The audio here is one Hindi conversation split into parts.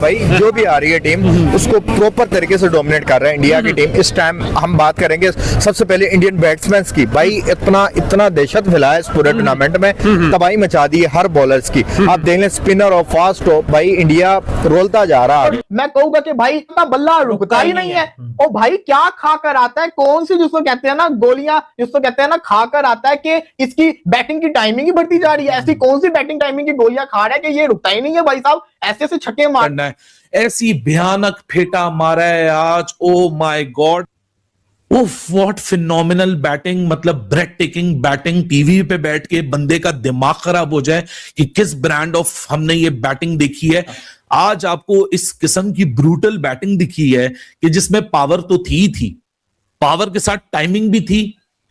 भाई जो भी आ रही है टीम उसको प्रॉपर तरीके से डोमिनेट कर रहा है इंडिया की टीम। इस टाइम हम बात करेंगे सबसे पहले इंडियन बैट्समैन की। भाई इतना दहशत फैलाया इस पूरे टूर्नामेंट में, तबाही मचा दी है हर बॉलर्स की। आप देख लें स्पिनर और फास्ट हो, भाई इंडिया रोलता जा रहा है। मैं कहूंगा कि भाई इतना बल्ला रुकता ही नहीं है। और भाई क्या खा कर आता है, कौन सी जिसको कहते हैं ना गोलियां, जिसको कहते हैं ना खा कर आता है कि इसकी बैटिंग की टाइमिंग ही बढ़ती जा रही है। ऐसी कौन सी बैटिंग टाइमिंग की गोलियां खा रहा है कि ये रुकता ही नहीं है भाई साहब। ऐसे से छक्के मारना है, ऐसी भयानक फेटा मारा है आज। ओ माय गॉड, उफ व्हाट फिनोमिनल बैटिंग, मतलब ब्रेथ टेकिंग बैटिंग। टीवी पे बैठ के बंदे का दिमाग खराब हो जाए कि किस ब्रांड ऑफ हमने ये बैटिंग देखी है। आज आपको इस किस्म की ब्रूटल बैटिंग दिखी है कि जिसमें पावर तो थी, पावर के साथ टाइमिंग भी थी,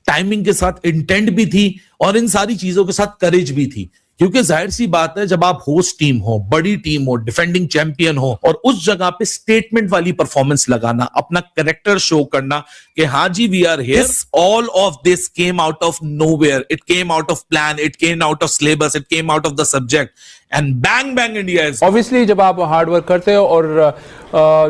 टाइमिंग के साथ इंटेंट भी थी, और इन सारी चीजों के साथ करेज भी थी। क्योंकि जाहिर सी बात है, जब आप होस्ट टीम हो, बड़ी टीम हो, डिफेंडिंग चैंपियन हो, और उस जगह पे स्टेटमेंट वाली परफॉर्मेंस लगाना, अपना कैरेक्टर शो करना कि हाँ जी we are here, all of this came out of nowhere, it came out of plan, it came out of syllabus, it came out of the subject, and bang bang India is. Obviously जब आप हार्ड वर्क करते हो और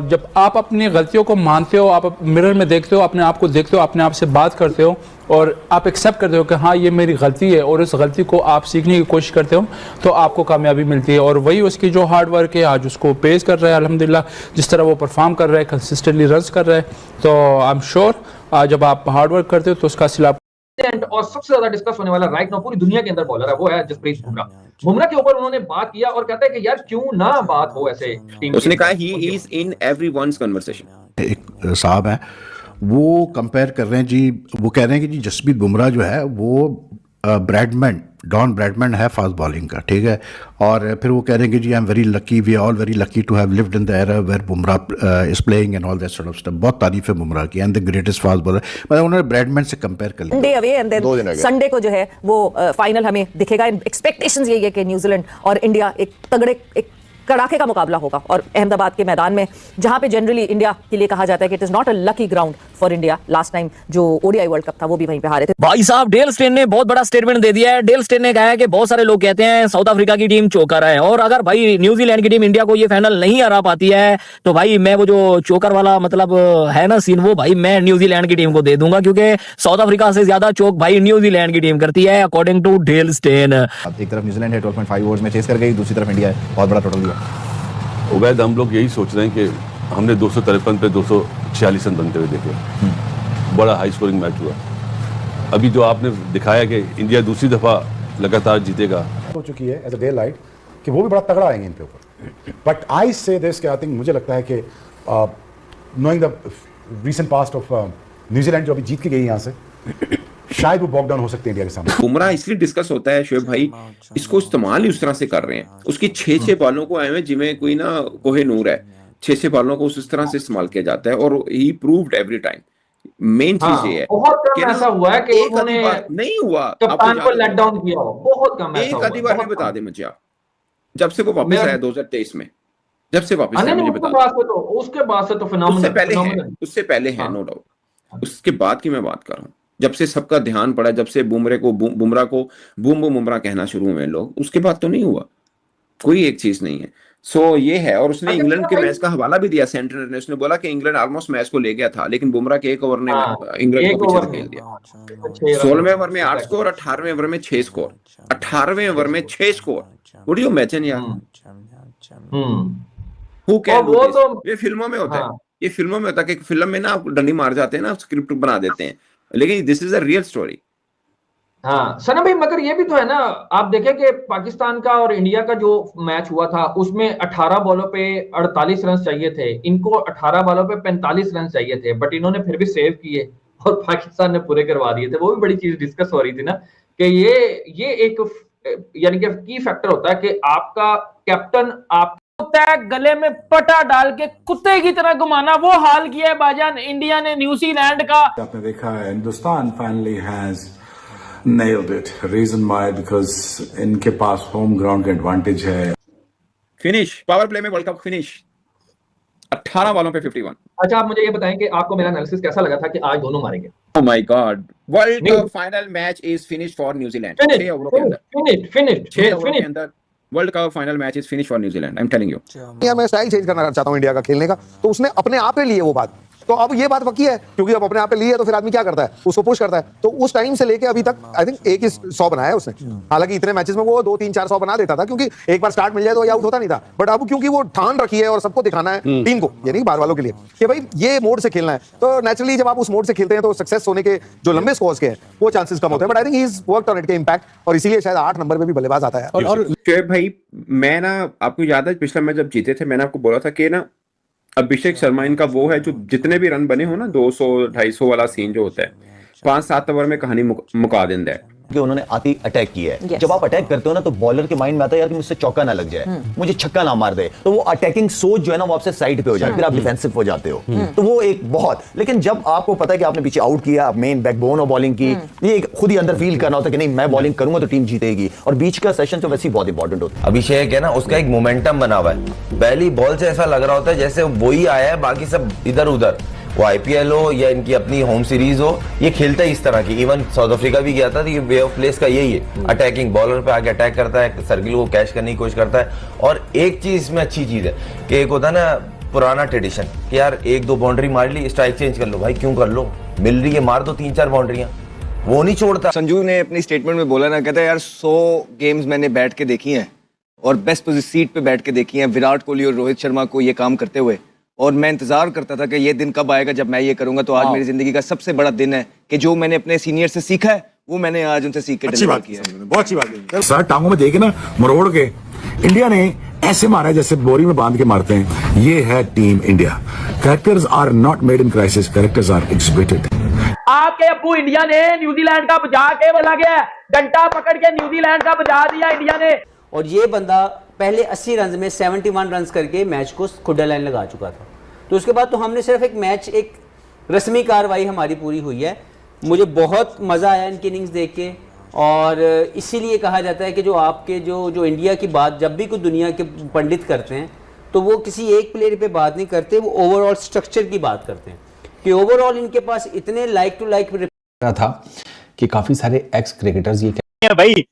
जब आप अपनी गलतियों को मानते हो, आप मिरर में देखते हो, अपने आप को देखते हो, अपने आप से बात करते हो और आप एक्सेप्ट करते हो कि हाँ ये मेरी गलती है, और उस गलती को आप सीखने की कोशिश करते हो, तो आपको कामयाबी मिलती है। और वही उसकी जो हार्ड वर्क है आज उसको पेश कर रहा है अल्हम्दुलिल्लाह। जिस तरह वो परफॉर्म कर रहा है, कंसिस्टेंटली रन्स कर रहा है, तो आई एम श्योर जब आप हार्ड वर्क करते हो तो उसका सिला। और सबसे ज्यादा डिस्कस होने वाला राइट नाउ पूरी दुनिया के अंदर बॉलर है, वो है जसप्रीत बुमराह। बुमराह के ऊपर उन्होंने बात किया और कहता है कि यार क्यों ना बात हो ऐसे टीम। उसने कहा he is in everyone's conversation. एक साहब है वो कंपेयर कर रहे हैं जी, वो कह रहे हैं कि जी जसप्रीत बुमराह जो है वो ब्रैडमैन, डॉन ब्रैडमैन है फास्ट बॉलिंग का, ठीक है। और फिर वो कह रहे हैं कि जी I am very lucky, we all very lucky to have lived in the era where Bumrah is playing and all that sort of stuff. बहुत तारीफ है बुमराह की, and the greatest fast bowler, मतलब उन्होंने ब्रैडमैन से कंपेयर कर लिया। Day away and then Sunday को जो है वो फाइनल हमें दिखेगा। एक्सपेक्टेशंस यही है कि न्यूजीलैंड और इंडिया एक कड़ाके का मुकाबला होगा, और अहमदाबाद के मैदान में, जहां पे जनरली इंडिया के लिए कहा जाता है कि it is not a lucky ground for India. Last time जो ओडीआई वर्ल्ड कप था वो भी वहीं पे हारे थे। भाई साहब डेल स्टेन ने बहुत बड़ा स्टेटमेंट दे दिया है। डेल स्टेन ने कहा है कि बहुत सारे लोग कहते हैं साउथ अफ्रीका की टीम चोकर है, और अगर भाई न्यूजीलैंड की टीम इंडिया को ये फाइनल नहीं हरा पाती है तो भाई मैं वो जो चोकर वाला मतलब है ना सीन, वो भाई मैं न्यूजीलैंड की टीम को दे दूंगा, क्योंकि साउथ अफ्रीका से ज्यादा चोक भाई न्यूजीलैंड की टीम करती है अकॉर्डिंग टू डेल स्टेन। एक तरफ न्यूजीलैंड है 12.5 ओवर्स में चेस कर गई, दूसरी तरफ इंडिया है, बहुत बड़ा टोटल दिया। उबैद हम लोग यही सोच रहे हैं कि हमने 253 पे 246 रन बनते हुए देखे, बड़ा हाई स्कोरिंग मैच हुआ। अभी जो आपने दिखाया कि इंडिया दूसरी दफा लगातार जीतेगा हो चुकी है एज अ डे लाइट, कि वो भी बड़ा तगड़ा आएंगे इनके ऊपर। बट आई से दिस, आई थिंक मुझे लगता है कि knowing the recent past of New Zealand जो अभी जीत के गई यहाँ से, शायद वो बॉक डाउन हो सकते हैं इंडिया के सामने। बुमराह इसलिए डिस्कस होता है शोएब भाई, इसको इस्तेमाल ही उस तरह से कर रहे हैं। उसकी 6 बॉलों को आए हुए जिਵੇਂ कोई ना कोहे नूर है, 6 बॉलों को उस तरह से इस्तेमाल किया जाता है, और he proved every time. Main चीज ये है बहुत कम ऐसा हुआ है कि एक आधी बार नहीं हुआ, कप्तान को लेट डाउन किया हो, बहुत कम ऐसा हुआ। एक आधी बार में बता दे मुझे आप, जब से वो वापस आया 2023 में, जब से वापस आया मुझे बता। उसके बाद से तो फिनोमिनल, उससे पहले है नो डाउट, उसके बाद की मैं बात कर रहा हूँ। जब से सबका ध्यान पड़ा, जब से बुमराह को बूम बुमराह कहना शुरू हुए लोग, उसके बाद तो नहीं हुआ, कोई एक चीज नहीं है। सो ये है। और उसने इंग्लैंड के मैच का हवाला भी दिया सेंटर ने, उसने बोला कि इंग्लैंड ऑलमोस्ट मैच को ले गया था, लेकिन बुमराह के एक ओवर ने इंग्लैंड को पीछे धकेल दिया। 16वें ओवर में 8 स्कोर, 18वें ओवर में 6 स्कोर, 18वें ओवर में 6 score. What do you imagine यार, हु कैन डू दिस? ये फिल्मों में होता है, ये फिल्मों में होता है कि फिल्म में ना आप डंडी मार जाते हैं ना, स्क्रिप्ट बना देते हैं, लेकिन this is a real story. हाँ सना भाई, मगर ये भी तो है ना, आप देखें कि पाकिस्तान का और इंडिया का जो मैच हुआ था उसमें 18 बॉलों पे 48 रन चाहिए थे, इनको 18 बॉलों पे 45 रन चाहिए थे, बट इन्होंने फिर भी सेव किए और पाकिस्तान ने पूरे करवा दिए थे। वो भी बड़ी चीज डिस्कस हो रही थी ना कि ये एक यानी कि की फैक्टर होता है कि आपका कैप्टन आप गले में पटा डाल के कुत्ते की तरह घुमाना, वो हाल किया है भाईजान इंडिया ने न्यूजीलैंड का। आपने देखा है Hindustan finally has nailed it, reason why because इनके पास होम ग्राउंड का एडवांटेज है। फिनिश पावर प्ले में वर्ल्ड कप फिनिश 18 बॉलों पे 51। अच्छा आप मुझे ये बताएं कि आपको मेरा एनालिसिस कैसा लगा था कि आज दोनों मारेंगे? Oh my God, world cup final match is finish for New Zealand. 6 ओवरों के अंदर फिनिश 6 ओवरों के अंदर world cup final match is finish for New Zealand, I am telling you. या मैं स्टाइल चेंज करना चाहता हूं इंडिया का खेलने का, तो उसने अपने आप पे लिए वो बात। तो अब ये बात पक्की है, क्योंकि अब अपने आप पे ली है तो फिर आदमी क्या करता है, उसको पुश करता है। तो उस टाइम से लेके अभी तक आई थिंक एक ही 100 बनाया है उसने। हालांकि इतने मैचेस में वो 2-3-400 बना देता था, क्योंकि एक बार स्टार्ट मिल जाए तो ये आउट होता नहीं था। बट अब क्योंकि वो ठान रखी है और सबको दिखाना है, टीम को, ये नहीं बाहर वालों के लिए, कि भाई ये मोड से खेलना है, तो नेचुरली जब आप उस मोड से खेलते हैं तो सक्सेस होने के जो लंबे स्कोर्स के हैं वो चांसेस कम होते हैं। But I think he is worked on it के इम्पैक्ट, और इसीलिए शायद 8 नंबर पे भी बल्लेबाज आता है। और शोएब भाई, मैं ना, आपको याद है पिछला मैच जब जीते थे, मैंने आपको बोला था कि ना अभिषेक शर्मा इनका वो है जो जितने भी रन बने हो ना, 200-250 वाला सीन जो होता है, 5-7 ओवर में कहानी मुका देता है। कि उन्होंने आती अटैक किया है। जब आप अटैक करते हो ना, तो बॉलर के माइंड में आता है यार कि मुझसे चौका ना लग जाए, मुझे छक्का ना मार दे, तो वो अटैकिंग सोच जो है ना वो आपसे साइड पे हो जाए, फिर आप डिफेंसिव हो जाते हो। तो वो एक बहुत, लेकिन जब आपको पता है कि आपने पीछे आउट किया, मेन बैकबोन ऑफ बॉलिंग की, ये खुद ही अंदर फील करना होता है कि नहीं मैं बॉलिंग करूंगा तो टीम जीतेगी, और बीच का सेशन तो वैसे ही बहुत इंपॉर्टेंट होता है। अभिषेक है ना, उसका एक मोमेंटम बना हुआ है, पहली बॉल से ऐसा लग रहा होता है जैसे वही आया है, बाकी सब इधर उधर, वो आईपीएल हो या इनकी अपनी होम सीरीज हो, ये खेलता है इस तरह की। इवन साउथ अफ्रीका भी गया था, तो ये वे ऑफ प्लेस का यही है, अटैकिंग बॉलर पे आके अटैक करता है, सर्किल को कैच करने की कोशिश करता है। और एक चीज इसमें अच्छी चीज है कि एक होता है ना पुराना ट्रेडिशन कि यार 1-2 बाउंड्री मार ली, स्ट्राइक चेंज कर लो, भाई क्यों कर लो, मिल रही है मार दो 3-4 बाउंड्रियां, वो नहीं छोड़ता। संजू ने अपनी स्टेटमेंट में बोला ना, कहता है यार 100 गेम्स मैंने बैठ के देखी हैं और बेस्ट सीट पे बैठ के देखी हैं विराट कोहली और रोहित शर्मा को ये काम करते हुए, और मैं इंतजार करता था कि ये दिन कब आएगा जब मैं ये करूंगा। तो आज मेरी जिंदगी का सबसे बड़ा दिन है कि जो मैंने अपने सीनियर से सीखा है वो मैंने आज उनसे सीख के डिलीवर किया है। बहुत अच्छी बात है सर, टांगों में देखे ना मरोड़ के इंडिया ने ऐसे मारा है जैसे बोरी में बांध के मारते हैं। ये है team India. Characters are not made in crisis, characters are exhibited. आपके अब्बू इंडिया ने न्यूजीलैंड का बजा के बोला गया, डंडा पकड़ के न्यूजीलैंड का बजा दिया इंडिया ने। और ये बंदा पहले 80 रन में 71 रन करके मैच को खुदा लाइन लगा चुका था। तो उसके बाद तो हमने सिर्फ एक मैच, एक रस्मी कार्रवाई हमारी पूरी हुई है। मुझे बहुत मज़ा आया इनकी इनिंग्स देख के, और इसीलिए कहा जाता है कि जो आपके जो इंडिया की बात जब भी कोई दुनिया के पंडित करते हैं तो वो किसी एक प्लेयर पे बात नहीं करते, वो ओवरऑल स्ट्रक्चर की बात करते हैं कि ओवरऑल इनके पास इतने लाइक टू लाइक था कि काफी सारे एक्स क्रिकेटर्स ये भाई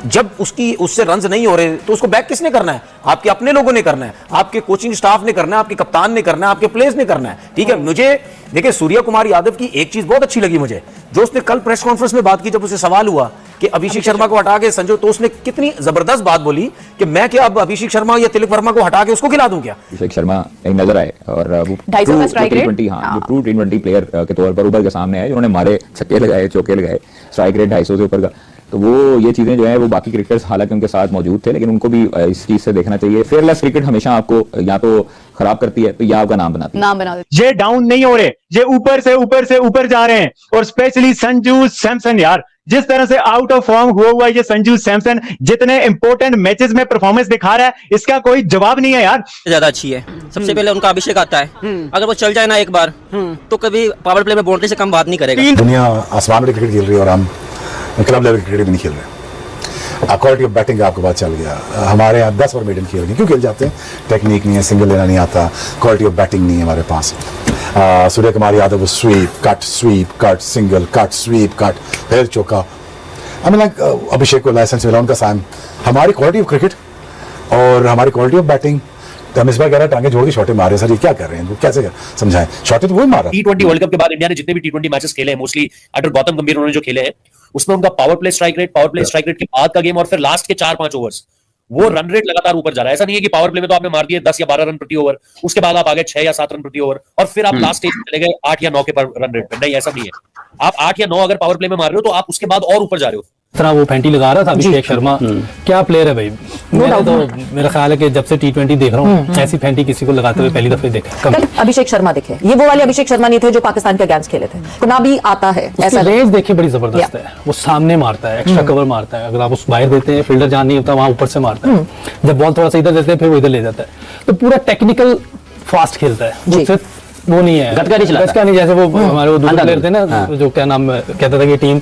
जब उससे रन्स नहीं हो रहे तो उसको बैक किसने करना है? आपके अपने लोगों ने करना है, आपके कोचिंग स्टाफ ने करना है, आपके कप्तान ने करना है, आपके प्लेयर्स ने करना है। ठीक है, मुझे देखिए सूर्य कुमार यादव की एक चीज बहुत अच्छी लगी मुझे, जो उसने कल प्रेस कॉन्फ्रेंस में बात की, जब उसे सवाल हुआ कि अभिषेक शर्मा को हटा के संजू, तो उसने कितनी जबरदस्त बात बोली कि मैं क्या अब अभिषेक शर्मा या तिलक वर्मा को हटा के उसको खिला दूं क्या? अभिषेक शर्मा नजर आए और वो ट्रू T20 प्लेयर के तौर पर उभर के सामने आए, जिन्होंने मारे छक्के लगाए, चौके लगाए, स्ट्राइक रेट 250 से ऊपर का। तो वो ये चीजें जो है वो बाकी क्रिकेटर्स हालांकि उनके साथ मौजूद थे, लेकिन उनको भी इस चीज से देखना चाहिए। फेयरलेस क्रिकेट हमेशा आपको या तो खराब करती है तो या आपका नाम बनाती है। ये डाउन नहीं हो रहे, ये ऊपर से ऊपर जा रहे हैं, और स्पेशली संजू सैमसन यार, जिस तरह से आउट ऑफ फॉर्म हुआ है ये संजू सैमसन, जितने इंपॉर्टेंट मैचेस में परफॉर्मेंस दिखा रहा है, इसका कोई जवाब नहीं है यार। ज्यादा अच्छी है। सबसे पहले उनका अभिषेक आता है, अगर वो चल जाए ना एक बार तो कभी पावर प्ले में बाउंड्री से कम बात नहीं करेगा। दुनिया आसमान में क्रिकेट खेल रही है और हम क्लब लेवल क्रिकेट नहीं खेल रहे। क्वालिटी ऑफ बैटिंग का आपको बात चल गया। हमारे यहाँ 10 ओवर मेडन खेल रहे, क्यों खेल जाते हैं? टेक्निक नहीं है, सिंगल लेना नहीं आता, क्वालिटी ऑफ बैटिंग नहीं है हमारे पास। Suryakumar Yadav sweep cut single cut sweep cut फिर चौका। आई मीन लाइक अभिषेक को लाइसेंस मिला उनका साइन। हमारी क्वालिटी ऑफ क्रिकेट और हमारी क्वालिटी ऑफ बैटिंग, तो हम इस बार कह रहे हैं टांगे जोड़ के शॉटे मारे। सर ये क्या कर रहे हैं, वो कैसे समझाएं? शॉटे तो वही मारा। T20 वर्ल्ड कप के बाद इंडिया ने जितने भी T20 मैचेस खेले हैं, मोस्टली अंडर गौतम गंभीर उन्होंने जो खेले हैं, उसमें उनका पावर प्ले स्ट्राइक रेट के बाद का गेम और फिर लास्ट के 4-5 ओवर्स, वो रन रेट लगातार ऊपर जा रहा है। ऐसा नहीं है कि पावर प्ले में तो आपने मार दिए 10 या 12 रन प्रति ओवर, उसके बाद आप आ गए 6 या 7 रन प्रति ओवर, और फिर आप लास्ट स्टेज में चले गए 8 या 9 के रन रेट पे। नहीं, ऐसा नहीं है। आप 8 या 9 अगर पावर प्ले में मार रहे हो तो आप उसके बाद और ऊपर जा रहे हो। तरह वो फैंटी लगा रहा था अभिषेक शर्मा, क्या प्लेयर है भाई। मैंने तो मेरा ख्याल है कि जब से T20 देख रहा हूँ ऐसी फैंटी किसी को लगाते हुए पहली दफे देखा। कल अभिषेक शर्मा देखे, ये वो वाले अभिषेक शर्मा नहीं थे जो पाकिस्तान के अगेंस्ट खेले थे। ना भी आता है ऐसा रेस देखिए बड़ी जबरदस्त है। वो सामने मारता है, एक्स्ट्रा कवर मारता है, अगर आप उस बाहर देते हैं फील्डर जहाँ नहीं होता वहां ऊपर से मारता है, जब बॉल थोड़ा सा इधर देते हैं फिर वो इधर ले जाता है। तो पूरा टेक्निकल फास्ट खेलता है, सिर्फ वो नहीं है गटका नहीं, जैसे वो हमारे वो दूसरे प्लेयर थे ना जो क्या नाम कहता था कि टीम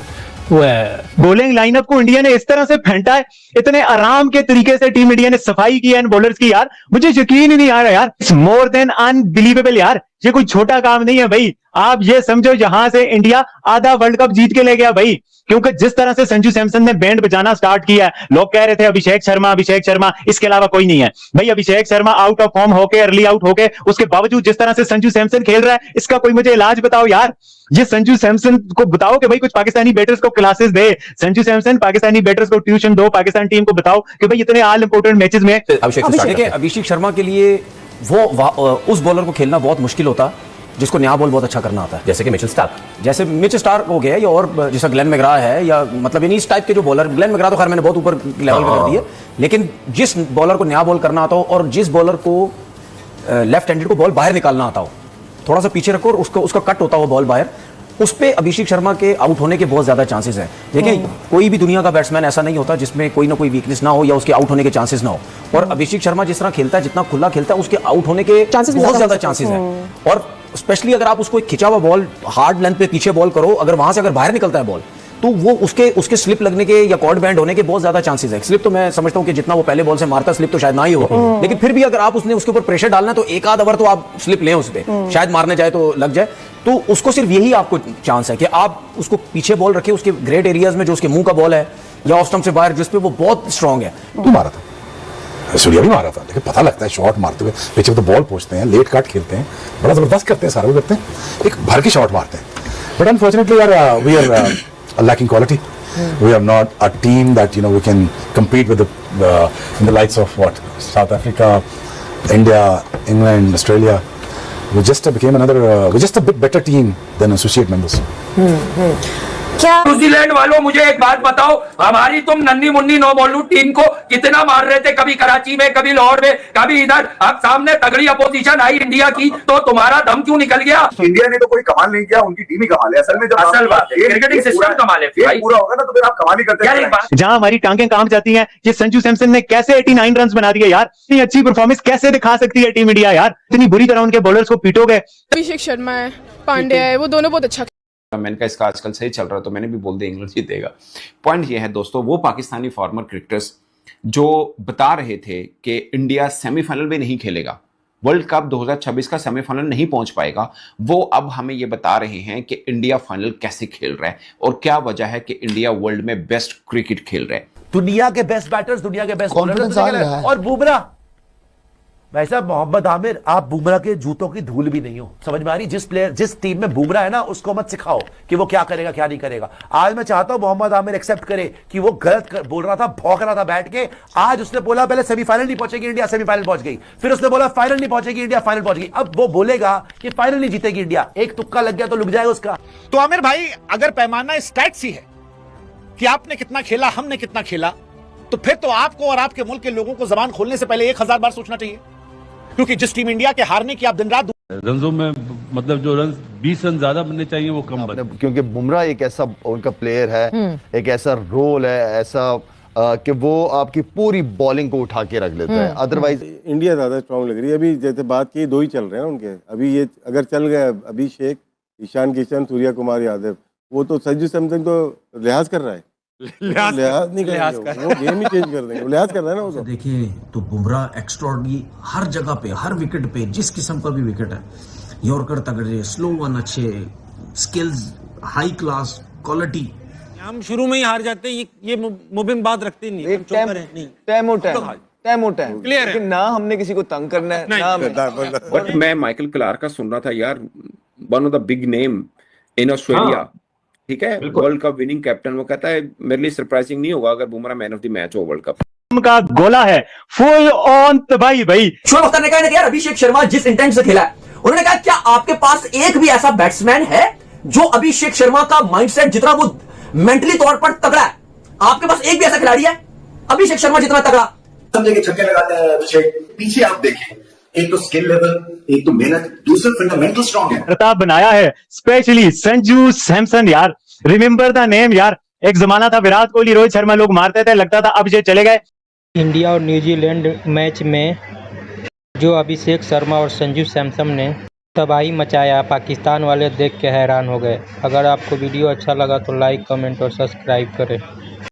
वो है बॉलिंग लाइनअप को इंडिया ने इस तरह से फेंटा है, इतने आराम के तरीके से टीम इंडिया ने सफाई की है इन बॉलर्स की यार, मुझे यकीन ही नहीं आ रहा यार। इट्स मोर देन अनबिलीवेबल यार, ये कोई छोटा काम नहीं है भाई। आप ये समझो यहां से इंडिया आधा वर्ल्ड कप जीत के ले गया भाई, क्योंकि जिस तरह से संजू सैमसन ने बैंड बजाना स्टार्ट किया है, लोग कह रहे थे अभिषेक शर्मा इसके अलावा कोई नहीं है भाई। Abhishek Sharma out of form होके, अर्ली आउट होके, उसके बावजूद जिस तरह से संजू सैमसन खेल रहा है, इसका कोई मुझे इलाज बताओ यार। ये संजू सैमसन को बताओ कि भाई कुछ पाकिस्तानी बैटर्स को क्लासेस दे, संजू सैमसन पाकिस्तानी बैटर्स को ट्यूशन दो, पाकिस्तान टीम को बताओ कि भाई इतने ऑल इंपोर्टेंट मैचेस में अभिषेक शर्मा के लिए उस बॉलर को खेलना बहुत मुश्किल होता जिसको नया बॉल बहुत अच्छा करना आता है, जैसे कि मिचेल स्टार्क हो गया, या और जैसा ग्लेन मैग्रा है, या मतलब इस टाइप के जो बॉलर, ग्लेन मैग्रा तो खैर मैंने बहुत ऊपर लेवल पे कर दिए, लेकिन जिस बॉलर को नया बॉल करना आता हो और जिस बॉलर को लेफ्ट हैंडेड को बॉल बाहर निकालना आता हो, थोड़ा सा पीछे रखो और उसका कट होता हो बॉल बाहर, उस पे अभिषेक शर्मा के आउट होने के बहुत ज्यादा चांसेस हैं। देखिए कोई भी दुनिया का बैट्समैन ऐसा नहीं होता जिसमें कोई ना कोई वीकनेस ना हो या उसके आउट होने के चांसेस ना हो, और अभिषेक शर्मा जिस तरह खेलता है, जितना खुला खेलता है, उसके आउट होने के बहुत ज्यादा चांसेस हैं। और स्पेशली अगर आप उसको एक खिंचा हुआ बॉल हार्ड लेंथ पे पीछे बॉल करो, अगर वहां से अगर बाहर निकलता है बॉल, तो वो उसके स्लिप लगने के या कॉर्ड बैंड होने के बहुत ज्यादा चांसेस है। स्लिप तो मैं समझता हूँ कि जितना वो पहले बॉल से मारता, स्लिप तो शायद ना ही हो, लेकिन फिर भी अगर आप उसके ऊपर प्रेशर डालना तो एक आध ओवर तो आप स्लिप लें उस पर, शायद मारने जाए तो लग जाए। तो उसको सिर्फ यही आपको चांस है कि आप उसको पीछे बॉल रखें, उसके ग्रेट एरियाज में जो उसके मुंह का बॉल है या ऑफ स्टंप से बाहर जिस पे वो बहुत स्ट्रांग है। तू मारा था, सूर्या भी मारा था, लेकिन पता लगता है शॉट मारते हुए पीछे तो बॉल पहुंचते हैं, लेट कट खेलते हैं, बड़ा जबरदस्त करते हैं, सारे करते हैं, एक भर के शॉट मारते हैं। बट अनफॉर्चुनेटली यार we are lacking quality. We are not a team that we can compete with in the likes of South Africa, India, England, Australia. We just became we're just a bit better team than associate members. क्या न्यूजीलैंड वालों मुझे एक बात बताओ, हमारी तुम नन्ही मुन्नी नो बॉलू टीम को कितना मार रहे थे, कभी कराची में, कभी लाहौर में, कभी इधर, अब सामने तगड़ी अपोजिशन आई इंडिया की, तो तुम्हारा दम क्यों निकल गया? इंडिया ने तो कोई कमाल नहीं किया, उनकी टीम ही कमाल है। असल में असल बात है क्रिकेटिंग सिस्टम कमाल है, पूरा होगा ना तो फिर आप कमाल ही करते हैं। जहां हमारी टांगें काम जाती हैं, ये संजू सैमसन ने कैसे 89 रन बना दिए यार, इतनी अच्छी परफॉर्मेंस कैसे दिखा सकती है टीम इंडिया यार, इतनी बुरी तरह उनके बॉलर्स को पीटोगे। अभिषेक शर्मा है, पांड्या है, वो दोनों बहुत अच्छा। मैंने कहा इसका आजकल सही चल रहा है तो मैंने भी बोल दिया इंग्लैंड जीतेगा। पॉइंट ये है दोस्तों, वो पाकिस्तानी फॉर्मर क्रिकेटर्स जो बता रहे थे कि इंडिया सेमीफाइनल में नहीं खेलेगा, वर्ल्ड कप 2026 का सेमीफाइनल नहीं पहुंच पाएगा, वो अब हमें ये बता रहे हैं कि इंडिया फाइनल कैसे खेल रहा है और क्या वजह है कि इंडिया वर्ल्ड में बेस्ट क्रिकेट खेल रहा है। दुनिया के बेस्ट बैटर्स, दुनिया के बेस्ट बॉलर और बुमराह भाई साहब, मोहम्मद आमिर, आप बुमराह के जूतों की धूल भी नहीं हो, समझ में आ रही? जिस टीम में बुमराह है ना, उसको मत सिखाओ कि वो क्या करेगा क्या नहीं करेगा। आज मैं चाहता हूं मोहम्मद आमिर एक्सेप्ट करे कि वो गलत बोल रहा था, भौंक रहा था बैठ के। आज उसने बोला पहले सेमीफाइनल नहीं पहुंचेगी इंडिया, सेमीफाइनल पहुंच गई, फिर उसने बोला फाइनल नहीं पहुंचेगी इंडिया, फाइनल पहुंच गई। अब वो बोलेगा कि फाइनल नहीं जीतेगी इंडिया, एक तुक्का लग गया तो लुक जाएगा उसका। तो आमिर भाई, अगर पैमाना स्टैट्स ही है कि आपने कितना खेला, हमने कितना खेला, तो फिर तो आपको और आपके मुल्क के लोगों को जबान खोलने से पहले 1000 बार सोचना चाहिए, क्योंकि जिस टीम इंडिया के हारने की आप दिन रात रनों में मतलब जो रन 20 रन ज्यादा बनने चाहिए वो कम बने, क्योंकि बुमराह एक ऐसा उनका प्लेयर है, एक ऐसा रोल है ऐसा कि वो आपकी पूरी बॉलिंग को उठा के रख लेता है। अदरवाइज इंडिया ज्यादा स्ट्रांग लग रही है। अभी जैसे बात की, दो ही चल रहे हैं ना उनके, अभी ये अगर चल गए अभिषेक, ईशान किशन, सूर्या कुमार यादव, वो तो संजू सैमसन तो लिहाज कर रहा है, लिहाज नहीं कर रहा, वो गेम ही चेंज कर देंगे, लिहाज कर रहा है ना वो तो। देखिए तो बुमराह एक्स्ट्राऑर्डिनरी हर जगह पे, हर विकेट पे, जिस किस्म का भी विकेट है, यॉर्कर तगड़े, स्लो वन अच्छे, स्किल्स हाई क्लास, क्वालिटी। हम शुरू में ही हार जाते हैं, ये मुबिन बात रखते नहीं, क्लियर है, ना हमने किसी को तंग करना है ना। बट मैं माइकल क्लार्क का सुन रहा था यार, one of the big name in Australia, ठीक है, वर्ल्ड कप विनिंग कैप्टन, वो कहता है मेरे लिए सरप्राइजिंग नहीं होगा अगर Bumrah man of the match हो वर्ल्ड कप का गोला है फुल ऑन तबाही भाई। शोएब अख्तर ने कहा यार अभिषेक शर्मा जिस इंटेंट से खेला है, उन्होंने कहा क्या आपके पास एक भी ऐसा बैट्समैन है जो अभिषेक शर्मा का माइंडसेट जितना वो मेंटली तौर पर तगड़ा है, आपके पास एक भी ऐसा खिलाड़ी है अभिषेक शर्मा जितना तगड़ा? समझे कि छक्के लगाते हैं अभिषेक, पीछे आप देखें, एक तो स्किल लेवल, एक तो मेहनत, दूसरा फंडामेंटल स्ट्रांग है। प्रताप बनाया है स्पेशली संजू सैमसन यार, रिमेंबर द नेम यार। एक जमाना था विराट कोहली, रोहित शर्मा लोग मारते थे, लगता था अब ये चले गए। इंडिया और न्यूजीलैंड मैच में जो अभिषेक शर्मा और संजू सैमसन ने तबाही मचाया, पाकिस्तान वाले देख के हैरान हो गए। अगर आपको वीडियो अच्छा लगा तो लाइक, कमेंट और सब्सक्राइब करें।